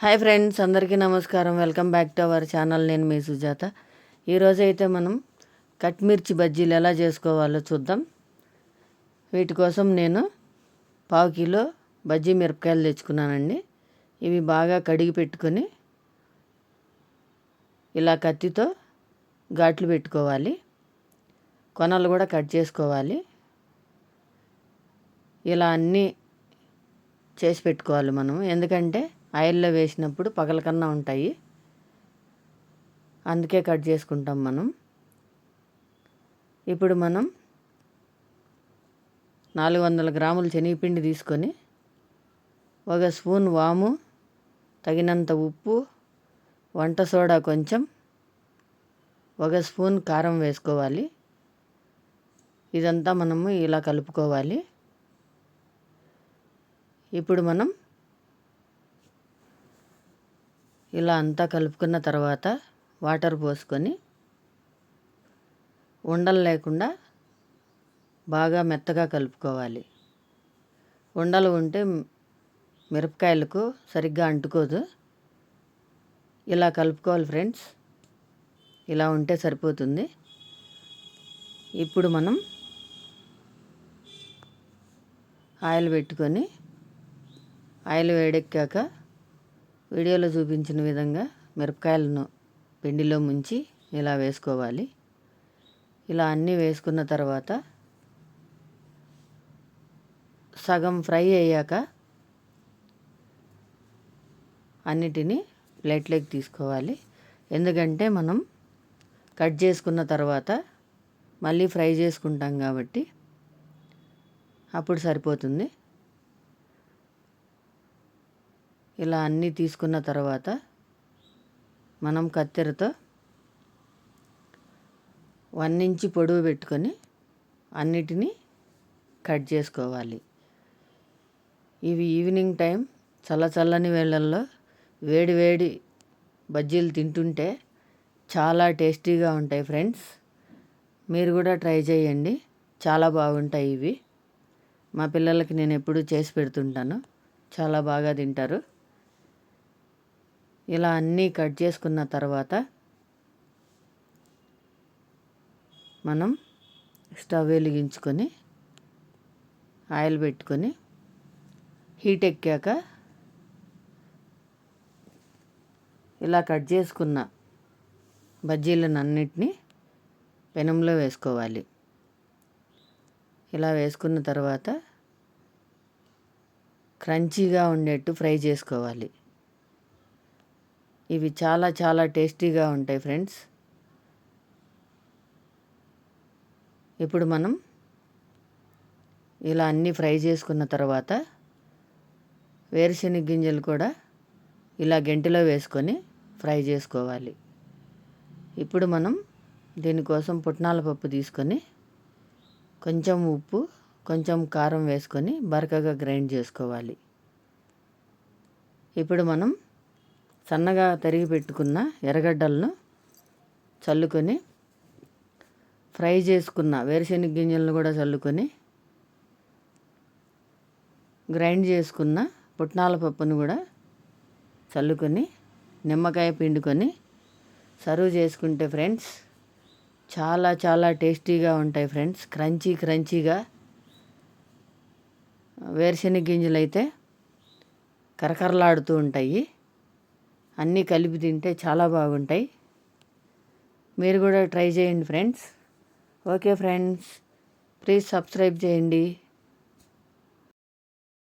Hi friends, అందరికీ నమస్కారం. Welcome back to our channel. నేను మీ సుజాత. ఈరోజైతే మనం కట్ మిర్చి బజ్జీలు ఎలా చేసుకోవాలో చూద్దాం. వీటి కోసం నేను 1/2 కిలో బజ్జీ మిరపకాయలు తెచ్చుకున్నానండి. ఇవి బాగా కడిగి పెట్టుకొని ఇలా కత్తితో ఘాట్లు పెట్టుకోవాలి. కొనలు కూడా కట్ చేసుకోవాలి. ఇలా అన్నీ చేసి పెట్టుకోవాలి మనం, ఎందుకంటే ఆయిల్లో వేసినప్పుడు పగల కన్నా ఉంటాయి, అందుకే కట్ చేసుకుంటాం మనం. ఇప్పుడు మనం 400 గ్రాముల శనగపిండి తీసుకొని 1 స్పూన్ వాము, తగినంత ఉప్పు, వంట సోడా కొంచెం, 1 స్పూన్ కారం వేసుకోవాలి. ఇదంతా మనము ఇలా కలుపుకోవాలి. ఇప్పుడు మనం ఇలా అంతా కలుపుకున్న తర్వాత వాటర్ పోసుకొని ఉండలు లేకుండా బాగా మెత్తగా కలుపుకోవాలి. ఉండలు ఉంటే మిరపకాయలకు సరిగ్గా అంటుకోదు. ఇలా కలుపుకోవాలి ఫ్రెండ్స్. ఇలా ఉంటే సరిపోతుంది. ఇప్పుడు మనం ఆయిల్ పెట్టుకొని ఆయిల్ వేడెక్కాక వీడియోలో చూపించిన విధంగా మిరపకాయలను పిండిలో ముంచి ఇలా వేసుకోవాలి. ఇలా అన్నీ వేసుకున్న తర్వాత సగం ఫ్రై అయ్యాక అన్నిటినీ ప్లేట్లోకి తీసుకోవాలి. ఎందుకంటే మనం కట్ చేసుకున్న తర్వాత మళ్ళీ ఫ్రై చేసుకుంటాం కాబట్టి అప్పుడు సరిపోతుంది. ఇలా అన్నీ తీసుకున్న తర్వాత మనం కత్తెరతో 1 ఇంచ్ పొడవు పెట్టుకొని అన్నిటినీ కట్ చేసుకోవాలి. ఇవి ఈవినింగ్ టైం చల్లని వేళల్లో వేడి వేడి బజ్జీలు తింటుంటే చాలా టేస్టీగా ఉంటాయి ఫ్రెండ్స్. మీరు కూడా ట్రై చేయండి, చాలా బాగుంటాయి ఇవి. మా పిల్లలకి నేను ఎప్పుడూ చేసి పెడుతుంటాను, చాలా బాగా తింటారు. ఇలా అన్నీ కట్ చేసుకున్న తర్వాత మనం స్టవ్ వెలిగించుకొని ఆయిల్ పెట్టుకొని హీట్ ఎక్కాక ఇలా కట్ చేసుకున్న బజ్జీలను అన్నిటినీ పెనంలో వేసుకోవాలి. ఇలా వేసుకున్న తర్వాత క్రంచీగా ఉండేట్టు ఫ్రై చేసుకోవాలి. ఇవి చాలా టేస్టీగా ఉంటాయి ఫ్రెండ్స్. ఇప్పుడు మనం ఇలా అన్నీ ఫ్రై చేసుకున్న తర్వాత వేరుశనగ గింజలు కూడా ఇలా గెంటిలో వేసుకొని ఫ్రై చేసుకోవాలి. ఇప్పుడు మనం దీనికోసం పుట్నాల పప్పు తీసుకొని కొంచెం ఉప్పు, కొంచెం కారం వేసుకొని బరకగా గ్రైండ్ చేసుకోవాలి. ఇప్పుడు మనం సన్నగా తరిగి పెట్టుకున్న ఎర్రగడ్డలను చల్లుకొని ఫ్రై చేసుకున్న వేరుశనగ గింజలను కూడా చల్లుకొని గ్రైండ్ చేసుకున్న పుట్నాల పప్పును కూడా చల్లుకొని నిమ్మకాయ పిండుకొని సర్వ్ చేసుకుంటే ఫ్రెండ్స్ చాలా టేస్టీగా ఉంటాయి ఫ్రెండ్స్. క్రంచీగా. వేరుశనగ గింజలు అయితే కరకరలాడుతూ ఉంటాయి. అన్నీ కలిపి తింటే చాలా బాగుంటాయి. మీరు కూడా ట్రై చేయండి friends. Okay friends, please subscribe చేయండి.